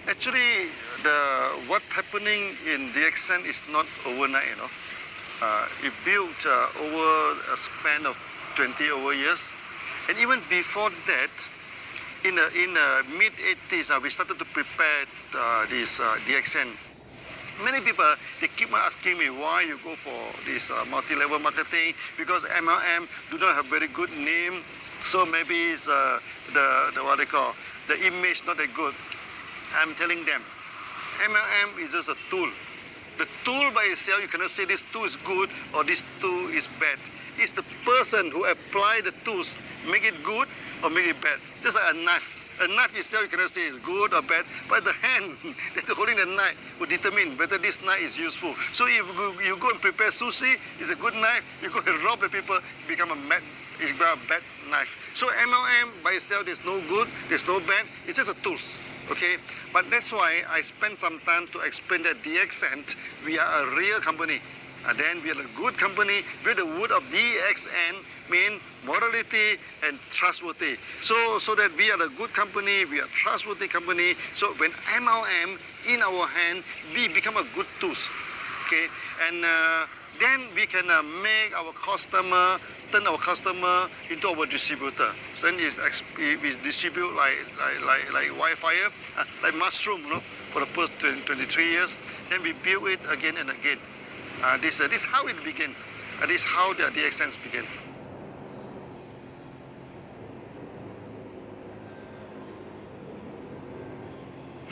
Actually, what happening in DXN is not overnight. It built over a span of 20 over years, and even before that, in the mid 80s, we started to prepare this DXN. Many people, they keep on asking me why you go for this multi-level marketing, because MLM do not have very good name, so maybe it's the what they call the image not that good. I'm telling them, MLM is just a tool. The tool by itself, you cannot say this tool is good or this tool is bad. It's the person who apply the tools, make it good or make it bad. Just like a knife. A knife itself, you cannot say it's good or bad, but the hand that holding the knife will determine whether this knife is useful. So if you go and prepare sushi, it's a good knife. You go and rob the people, it become a bad knife. So MLM by itself, there's no good, there's no bad. It's just a tools. Okay, but that's why I spent some time to explain that DXN, we are a real company. And then we are a good company with the word of DXN mean morality and trustworthy. So that we are a good company, we are a trustworthy company. So when MLM in our hand, we become a good tools. Okay, and then we can make our customer, turn our customer into our distributor. So then we distribute like wildfire, like mushroom, for the first 23 years. Then we build it again and again. This is how it began. This is how the DXN began.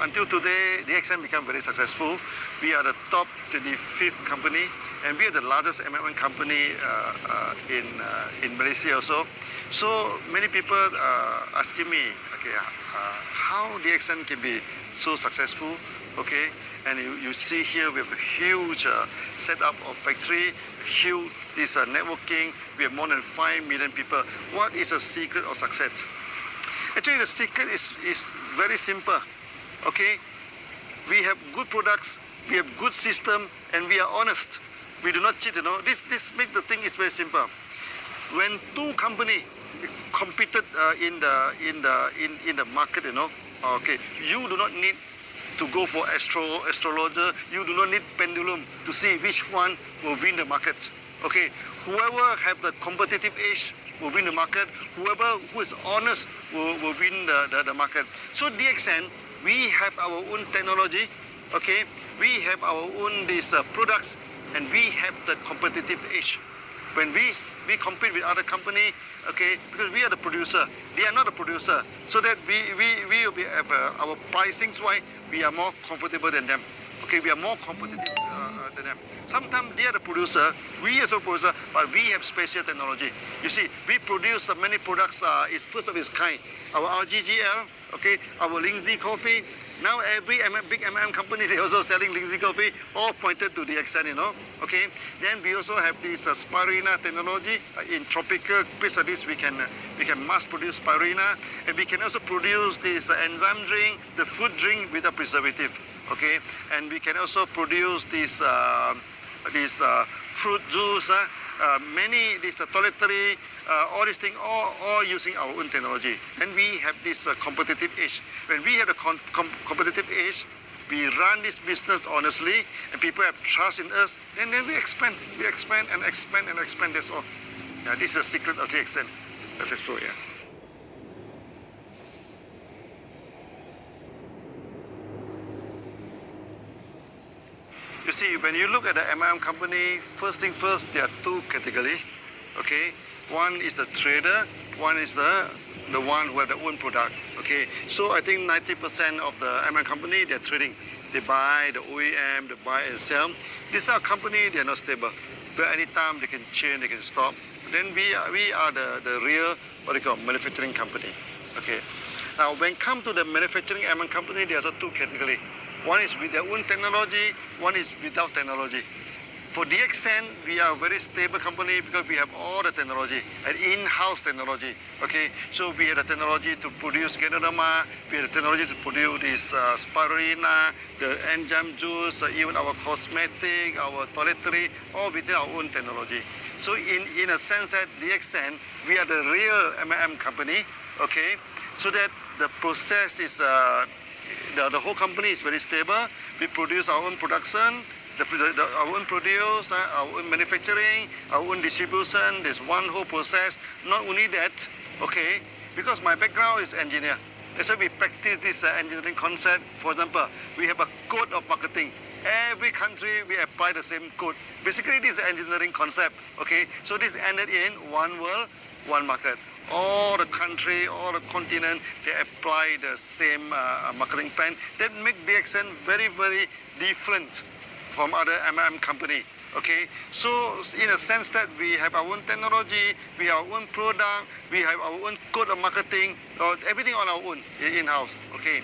Until today, DXN became very successful. We are the top 25th company, and we are the largest MLM company in Malaysia also. So many people asking me, okay, how DXN can be so successful, okay? And you see here we have a huge setup of factory, huge networking. We have more than 5 million people. What is the secret of success? Actually, the secret is very simple. Okay, we have good products, we have good system, and we are honest. We do not cheat. This make the thing is very simple. When two companies competed in the market, okay, you do not need to go for astrologer. You do not need pendulum to see which one will win the market. Okay, whoever have the competitive edge will win the market. Whoever who is honest will win the market. So DXN, we have our own technology, okay? We have our own products, and we have the competitive edge. When we compete with other company, okay, because we are the producer, they are not the producer, so that we will be our pricings wise, we are more comfortable than them. Okay, we are more competitive than them. Sometimes they are the producer, we are the producer, but we have special technology. You see, we produce many products, is first of its kind. Our RGGL, okay, our Lindsay coffee. Now every big MLM company, they also selling Lindsay coffee, all pointed to DXN, okay. Then we also have this spirulina technology. In tropical place like this, we can mass produce spirulina, and we can also produce this enzyme drink, the food drink without preservative. Okay, and we can also produce this fruit juice, toiletry, all these things, all using our own technology. And we have this competitive edge. When we have the competitive edge, we run this business honestly, and people have trust in us, and then we expand and expand and expand. That's all. Yeah, this is the secret of DXN. Successful, yeah. You see, when you look at the MLM company, first thing first, there are two categories. Okay, one is the trader, one is the one who have their own product. Okay, so I think 90% of the MLM company, they're trading. They buy the OEM, they buy and sell. These are company, they're not stable. But anytime they can change, they can stop. Then we are the real, what they call, manufacturing company. Okay. Now, when it comes to the manufacturing MLM company, there's two categories. One is with their own technology, one is without technology. For DXN, we are a very stable company because we have all the technology, and in-house technology. Okay, so we have the technology to produce Ganoderma, we have the technology to produce this spirulina, the enzyme juice, even our cosmetic, our toiletry, all within our own technology. So in a sense that DXN, we are the real MLM company. Okay, so that the process is the whole company is very stable. We produce our own production, our own produce, our own manufacturing, our own distribution. There's one whole process. Not only that, okay, because my background is engineer. That's why we practice this engineering concept. For example, we have a code of marketing. Every country we apply the same code. Basically, this is engineering concept. Okay, so this ended in one world, one market. All the country, all the continent, they apply the same marketing plan. That make DXN very, very different from other MLM company. Okay, so in a sense that we have our own technology, we have our own product, we have our own code of marketing, everything on our own in-house. Okay,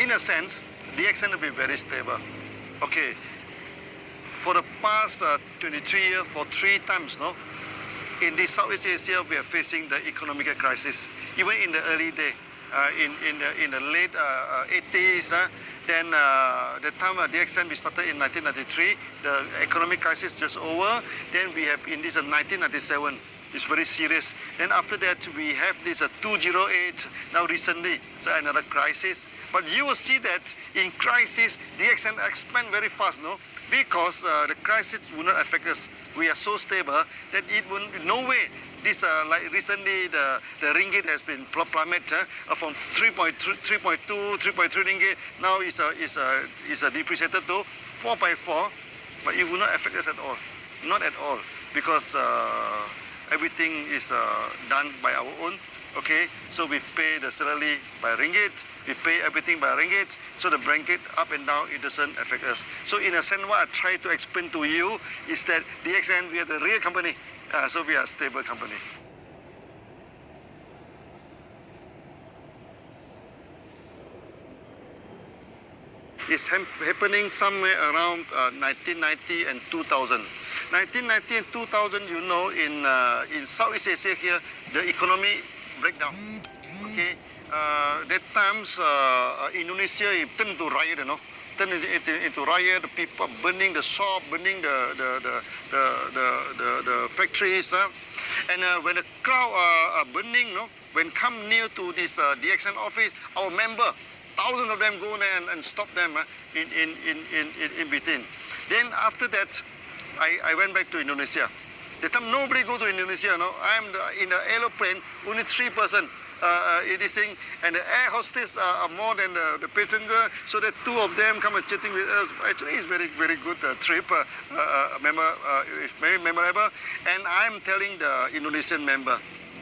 in a sense, DXN will be very stable. Okay, for the past 23 years, for 3 times, no, in the Southeast Asia, we are facing the economic crisis. Even in the early day, in the late 80s, then the time DXN we started in 1993, the economic crisis just over. Then we have in this 1997. It's very serious. Then after that, we have this 2008. Now recently, so another crisis. But you will see that in crisis, DXN expand very fast, no? Because the crisis will not affect us. We are so stable that it will no way. This like recently the ringgit has been plummeted from 3.2, 3.3 ringgit. Now is depreciated to 4.4, but it will not affect us at all. Not at all, because everything is done by our own. Okay, so we pay the salary by ringgit, we pay everything by ringgit, so the blanket up and down, it doesn't affect us. So in a sense, what I try to explain to you is that DXN, we are the real company, so we are a stable company. It's happening somewhere around 1990 and 2000. 1990 and 2000, you know, in Southeast Asia here, the economy breakdown. Okay, that times Indonesia turned to riot, you know, turned into riot. The people burning the shop, burning the factories, and when the crowd are burning, no, when come near to this DXN office, our member, thousands of them go there and stop them in between. Then after that, I went back to Indonesia. The time nobody go to Indonesia, no. I'm in the aeroplane, only 3 person in this thing, and the air hostess are more than the passenger. So that 2 of them come and chatting with us. Actually, it's very good trip. It's very memorable. And I'm telling the Indonesian member,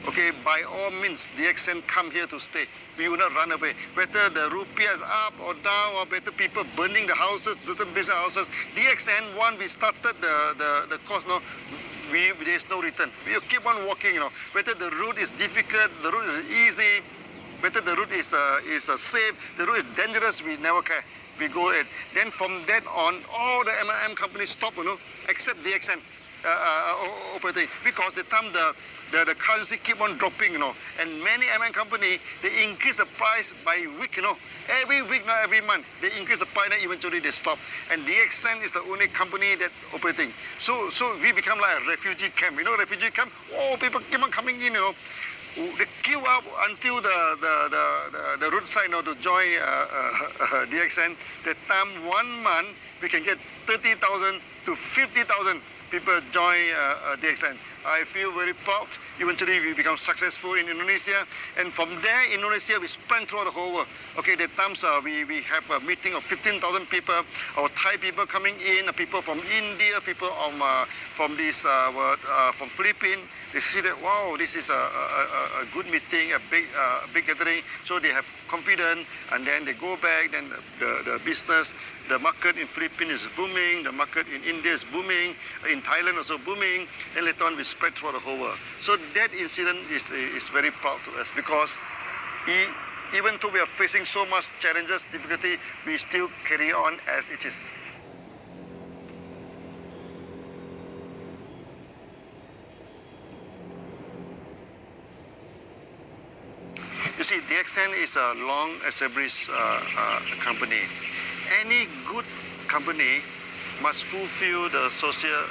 okay, by all means, DXN come here to stay. We will not run away. Whether the rupiah is up or down, or better people burning the houses, different business houses. DXN, we started the course, no, there's no return. We keep on walking, you know. Whether the route is difficult, the route is easy, whether the route is safe, the route is dangerous, we never care. We go ahead. Then from that on, all the MLM companies stop, you know, except DXN operating, because the time the currency keep on dropping, you know, and many MLM company, they increase the price by week, you know, every week, not every month, they increase the price, and eventually they stop. And DXN is the only company that operating. So we become like a refugee camp, you know, refugee camp. Oh, people keep on coming in, you know. They queue up until the roadside, you know, to join DXN. That time 1 month we can get 30,000 to 50,000 people join DXN. I feel very proud. Eventually, we become successful in Indonesia, and from there, Indonesia, we spread throughout the whole world. Okay, the times we have a meeting of 15,000 people. Our Thai people coming in, people from India, people from Philippines. They see that, wow, this is a good meeting, a big gathering. So they have confidence, and then they go back. Then the business, the market in Philippines is booming. The market in India is booming. In Thailand also booming. And later on, we spread throughout the whole world. So that incident is very proud to us, because even though we are facing so much challenges, difficulty, we still carry on as it is. You see, DXN is a long-established company. Any good company must fulfill the social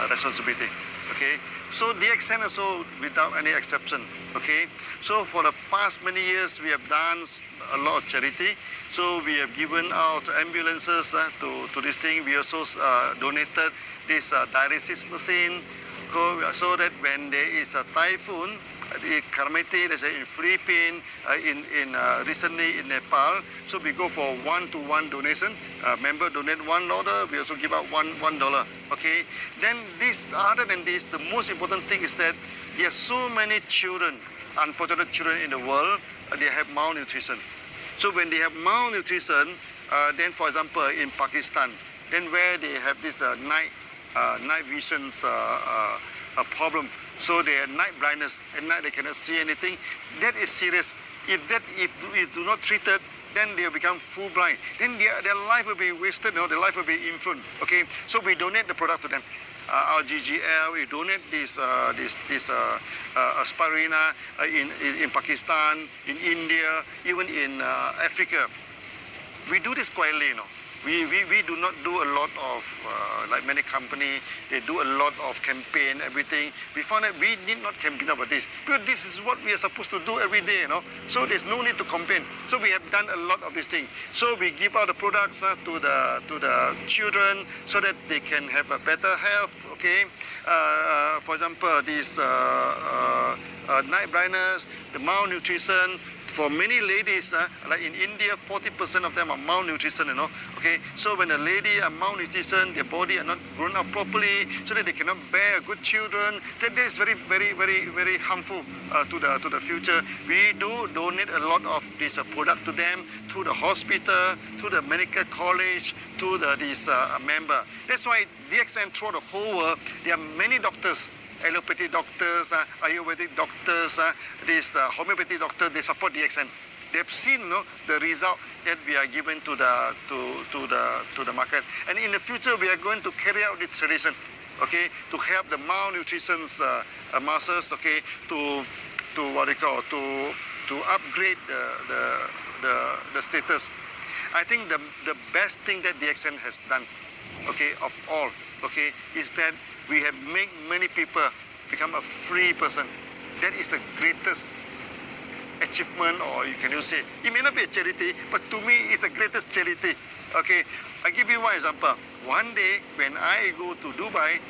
responsibility. Okay, So DXN also without any exception. Okay. So for the past many years, we have done a lot of charity. So we have given out ambulances to this thing. We also donated this dialysis machine, so that when there is a typhoon, the calamity, let's say in Philippines, recently in Nepal, so we go for one-to-one donation. Member donate $1, we also give out $1. Okay. Then this, other than this, the most important thing is that there are so many children, unfortunate children in the world, they have malnutrition. So when they have malnutrition, then for example in Pakistan, then where they have this night visions problem, so they have night blindness, at night they cannot see anything. That is serious. If do not treated, then they will become full blind. Then their life will be wasted. No, their life will be infant. Okay, so we donate the product to them. Our GGL, we donate this aspirina in Pakistan, in India, even in Africa. We do this quietly, you know. We do not do a lot of, like many companies, they do a lot of campaign, everything. We found that we need not campaign about this, because this is what we are supposed to do every day, you know. So there's no need to campaign. So we have done a lot of this thing. So we give out the products to the children, so that they can have a better health, okay. For example, this night blindness, the malnutrition. For many ladies, like in India, 40% of them are malnutrition, you know. Okay, so when a lady are malnutrition, their body are not grown up properly, so that they cannot bear good children. That is very, very, very, very harmful to the future. We do donate a lot of this product to them, to the hospital, to the medical college, to this member. That's why DXN throughout the whole world, there are many doctors. Allopathy doctors, Ayurvedic doctors, this homeopathy doctors, they support DXN. They've seen, you know, the result that we are giving to the market. And in the future, we are going to carry out this tradition, okay, to help the malnutrition masses, okay, to what they call to upgrade the status. I think the best thing that DXN has done, okay, of all, okay, is that we have made many people become a free person. That is the greatest achievement, or you can say, it may not be a charity, but to me, it's the greatest charity. Okay, I give you one example. One day, when I go to Dubai,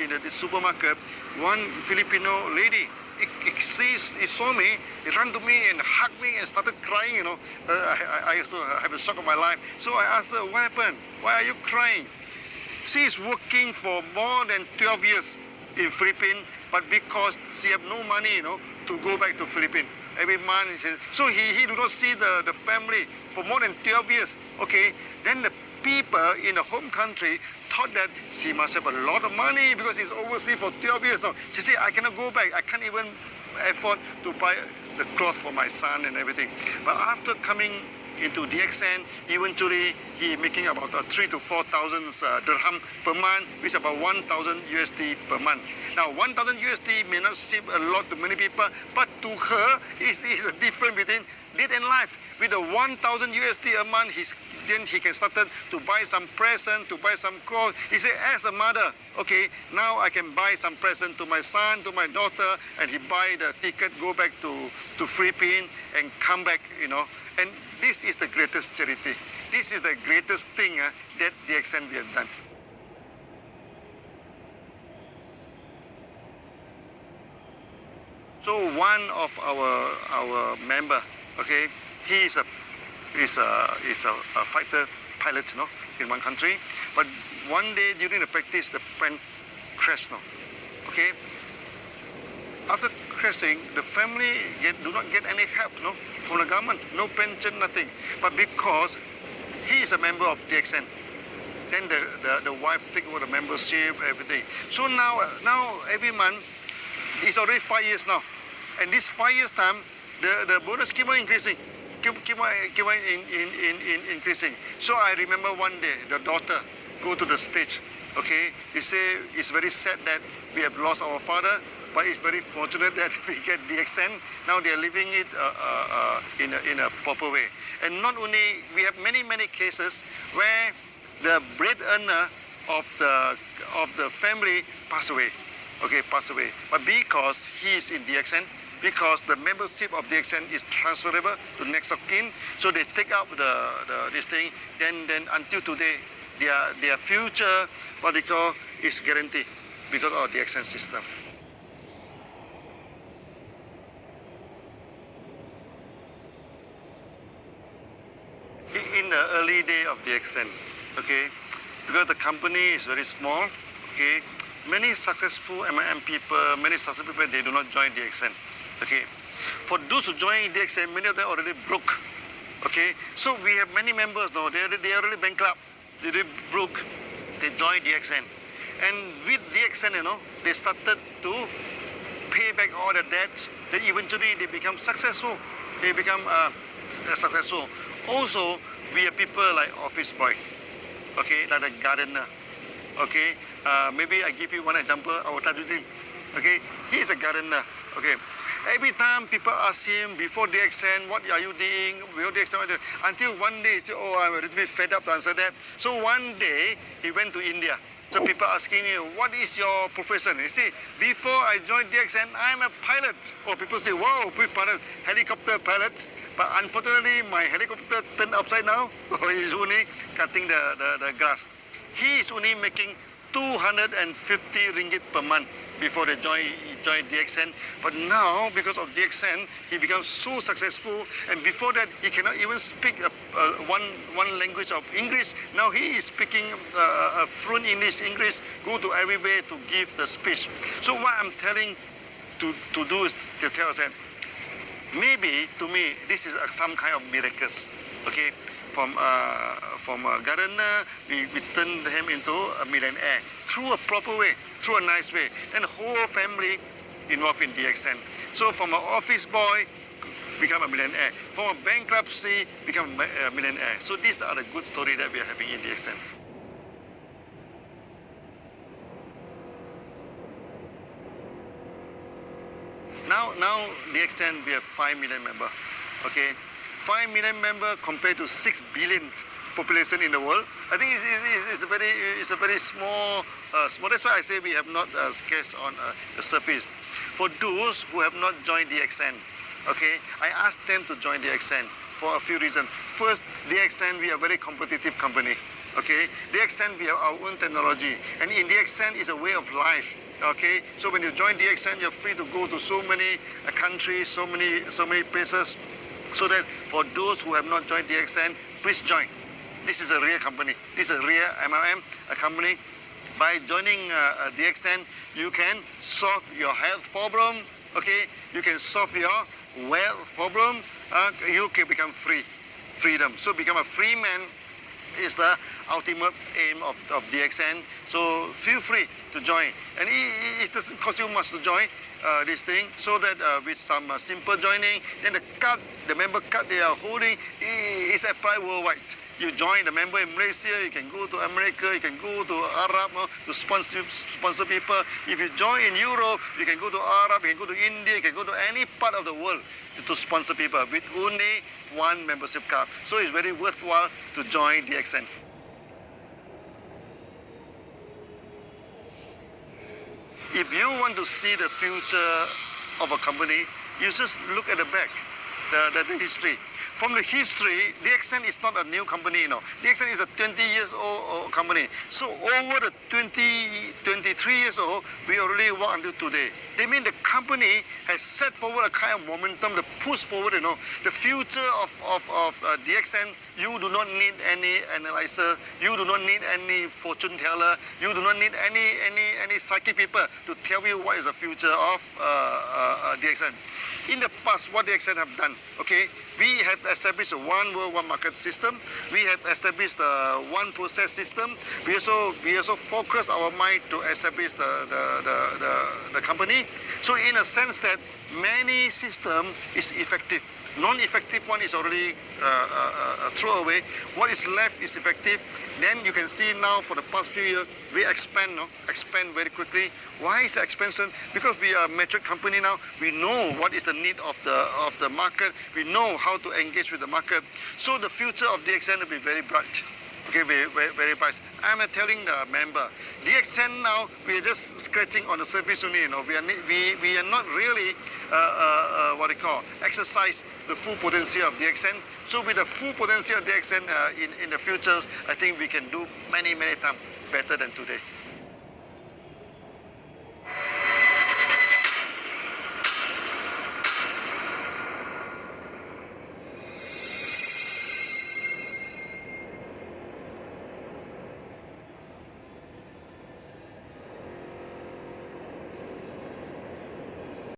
in the supermarket, one Filipino lady, he saw me, he ran to me and hugged me and started crying, you know. I also have a shock of my life. So I asked her, what happened? Why are you crying? She is working for more than 12 years in Philippines, but because she have no money, you know, to go back to Philippines every month. So he do not see the family for more than 12 years. Okay, then the people in the home country thought that she must have a lot of money because she's overseas for 12 years now. She said, I cannot go back. I can't even afford to buy the clothes for my son and everything. But after coming into DXN, eventually he making about 3,000 to 4,000 dirham per month, which is about 1,000 USD per month. Now 1,000 USD may not seem a lot to many people, but to her is a difference between death and life. With the 1,000 USD a month, then he can start to buy some present, to buy some clothes. He said, as a mother, okay, now I can buy some present to my son, to my daughter, and he buy the ticket, go back to Philippines and come back, you know. And this is the greatest charity. This is the greatest thing that DXN we have done. So one of our member, okay, he is a fighter pilot, you know, in one country. But one day during the practice, the plane crashed, no, okay. After crashing, the family do not get any help, no, from the government, no pension, nothing. But because he is a member of DXN, then the wife take over the membership, everything. So now every month, it's already 5 years now, and this 5 years time, the bonus keep on increasing, keep on increasing. So I remember one day the daughter go to the stage, okay. He say it's very sad that we have lost our father, but it's very fortunate that we get DXN. Now they are living it in a proper way. And not only, we have many cases where the bread earner of the family pass away. okay, passed away. But because he is in DXN, because the membership of DXN is transferable to next of kin, so they take up this thing. Then until today, their future, what they call, is guaranteed because of DXN system. In the early day of DXN, okay, because the company is very small, okay, many successful MLM people, they do not join DXN, okay. For those who join DXN, many of them already broke, okay. So we have many members now, they are already bankrupt, they already broke, they join DXN. And with DXN, they started to pay back all the debts, then eventually they become successful, successful. Also, we have people like office boy, okay, like the gardener, okay. Maybe I give you one example, our Datu Dr, okay. He is a gardener, okay. Every time people ask him before DXN, what are you doing? Before DXN, until one day he said, oh, I'm a little bit fed up to answer that. So one day he went to India. So people asking him, what is your profession? He said, before I joined DXN, I'm a pilot. Or people say, wow, big pilot, helicopter pilot. But unfortunately, my helicopter turned upside down. He's only cutting the grass. He is only making 250 ringgit per month before they joined DXN. But now, because of DXN, he becomes so successful. And before that, he cannot even speak one language of English. Now he is speaking fluent English, go to everywhere to give the speech. So what I'm telling to do is to tell us that maybe, to me, this is some kind of miracles, okay? From a gardener, we turn him into a millionaire through a proper way, through a nice way. And the whole family involved in DXN. So from an office boy, become a millionaire. From a bankruptcy, become a millionaire. So these are the good stories that we are having in DXN. Now DXN, we have 5 million members, okay? 5 million members compared to 6 billion population in the world. I think it's a very small. That's why I say we have not sketched on the surface. For those who have not joined DXN, okay, I asked them to join DXN for a few reasons. First, DXN, we are a very competitive company. Okay, DXN, we have our own technology, and in DXN is a way of life. Okay, so when you join DXN, you're free to go to so many countries, so many places. So that for those who have not joined DXN, please join. This is a real company. This is a real MLM, a company. By joining DXN, you can solve your health problem. Okay, you can solve your wealth problem. You can become freedom. So become a free man is the ultimate aim of DXN. So feel free to join. And it doesn't cost you much to join this thing, so that with some simple joining, then the member card they are holding is applied worldwide. You join the member in Malaysia, you can go to America, you can go to Arab to sponsor people. If you join in Europe, you can go to Arab, you can go to India, you can go to any part of the world to sponsor people with only one membership card. So it's very worthwhile to join DXN. If you want to see the future of a company, you just look at the back, the history. From the history, DXN is not a new company, you know. DXN is a 20 years old company. So over the 23 years old, we already walk until today. They mean the company has set forward a kind of momentum to push forward, you know. The future of DXN, you do not need any analyzer, you do not need any fortune teller, you do not need any psychic people to tell you what is the future of DXN. In the past, what DXN have done, okay, we have established a one world, one market system. We have established a one process system. We also focus our mind to establish the company. So in a sense that many system is effective. Non-effective one is already thrown away. What is left is effective. Then you can see now for the past few years, we expand very quickly. Why is the expansion? Because we are a mature company now. We know what is the need of the market. We know how to engage with the market. So the future of DXN will be very bright. Okay, very bright. I'm telling the member, DXN now, we are just scratching on the surface only, you know. We are not really, exercise the full potential of DXN. So with the full potential of DXN in the future, I think we can do many times better than today.